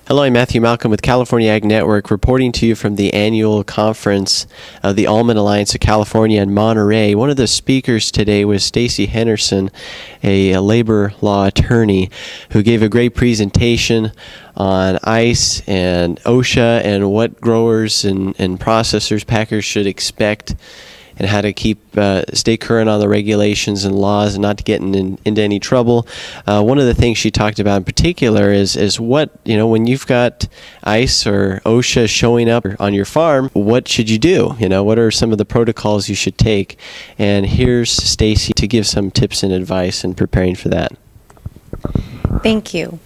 Hello, I'm Matthew Malcolm with California Ag Network, reporting to you from the annual conference of the Almond Alliance of California in Monterey. One of the speakers today was Stacy Henderson, a labor law attorney, who gave a great presentation on ICE and OSHA and what growers and processors, packers should expect, and how to stay current on the regulations and laws and not to get into any trouble. One of the things she talked about in particular is what, when you've got ICE or OSHA showing up on your farm, what should you do? What are some of the protocols you should take? And here's Stacy to give some tips and advice in preparing for that. Thank you.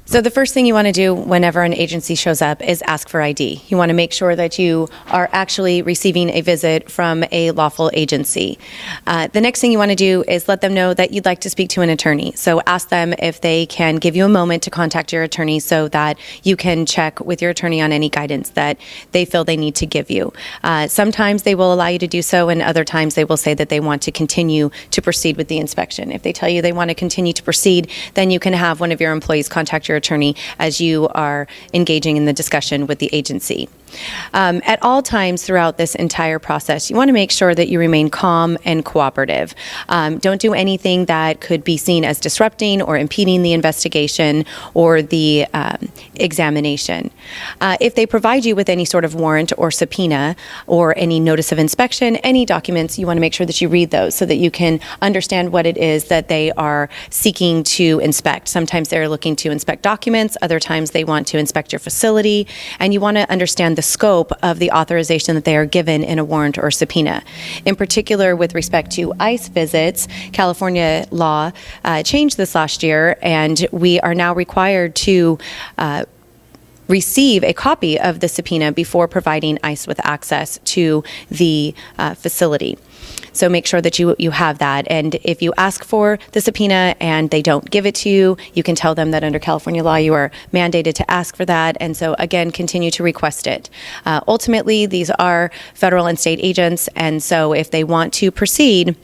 So the first thing you want to do whenever an agency shows up is ask for ID. You want to make sure that you are actually receiving a visit from a lawful agency. The next thing you want to do is let them know that you'd like to speak to an attorney. So ask them if they can give you a moment to contact your attorney so that you can check with your attorney on any guidance that they feel they need to give you. Sometimes they will allow you to do so, and other times they will say that they want to continue to proceed with the inspection. If they tell you they want to continue to proceed, then you can have one of your employees contact your attorney as you are engaging in the discussion with the agency. At all times throughout this entire process, you want to make sure that you remain calm and cooperative. Don't do anything that could be seen as disrupting or impeding the investigation or the examination. If they provide you with any sort of warrant or subpoena or any notice of inspection, any documents, you want to make sure that you read those so that you can understand what it is that they are seeking to inspect. Sometimes they're looking to inspect documents, other times they want to inspect your facility, and you want to understand the scope of the authorization that they are given in a warrant or subpoena. In particular, with respect to ICE visits, California law changed this last year, and we are now required to receive a copy of the subpoena before providing ICE with access to the facility. So make sure that you have that. And if you ask for the subpoena and they don't give it to you, you can tell them that under California law you are mandated to ask for that. And so again, continue to request it. Ultimately, these are federal and state agents. And so if they want to proceed,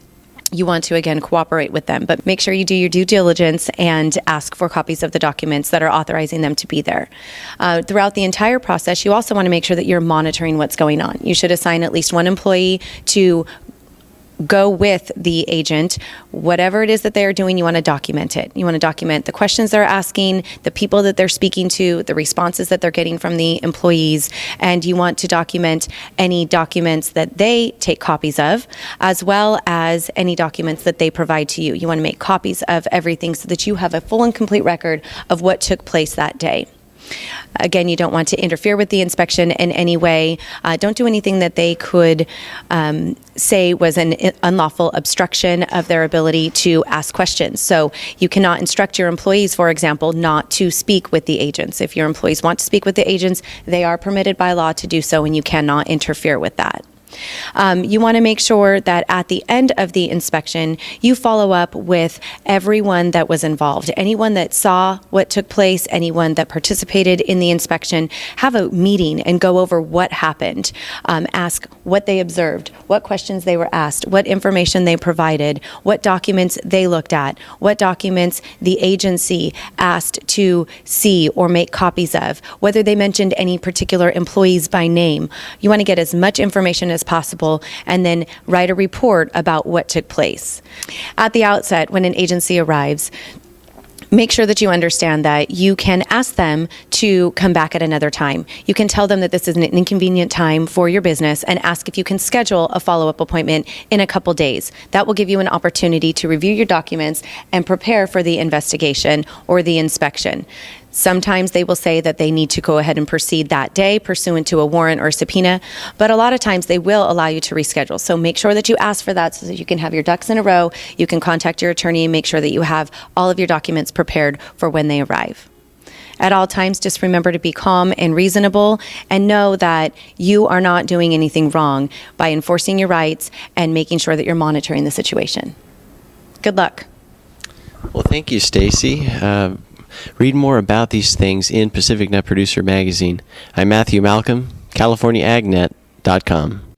you want to, again, cooperate with them, but make sure you do your due diligence and ask for copies of the documents that are authorizing them to be there. Throughout the entire process, you also want to make sure that you're monitoring what's going on. You should assign at least one employee to go with the agent. Whatever it is that they are doing, you want to document it. You want to document the questions they're asking, the people that they're speaking to, the responses that they're getting from the employees, and you want to document any documents that they take copies of, as well as any documents that they provide to you. You want to make copies of everything so that you have a full and complete record of what took place that day. Again, you don't want to interfere with the inspection in any way. Don't do anything that they could say was an unlawful obstruction of their ability to ask questions. So you cannot instruct your employees, for example, not to speak with the agents. If your employees want to speak with the agents, they are permitted by law to do so, and you cannot interfere with that. You want to make sure that at the end of the inspection, you follow up with everyone that was involved. Anyone that saw what took place, anyone that participated in the inspection, have a meeting and go over what happened. Ask what they observed, what questions they were asked, what information they provided, what documents they looked at, what documents the agency asked to see or make copies of, whether they mentioned any particular employees by name. You want to get as much information as possible and then write a report about what took place. At the outset, when an agency arrives, make sure that you understand that you can ask them to come back at another time. You can tell them that this is an inconvenient time for your business and ask if you can schedule a follow-up appointment in a couple days. That will give you an opportunity to review your documents and prepare for the investigation or the inspection. Sometimes they will say that they need to go ahead and proceed that day pursuant to a warrant or subpoena, but a lot of times they will allow you to reschedule. So make sure that you ask for that so that you can have your ducks in a row. You can contact your attorney and make sure that you have all of your documents prepared for when they arrive. At all times, just remember to be calm and reasonable and know that you are not doing anything wrong by enforcing your rights and making sure that you're monitoring the situation. Good luck. Well, thank you, Stacy. Read more about these things in Pacific Nut Producer Magazine. I'm Matthew Malcolm, CaliforniaAgNet.com.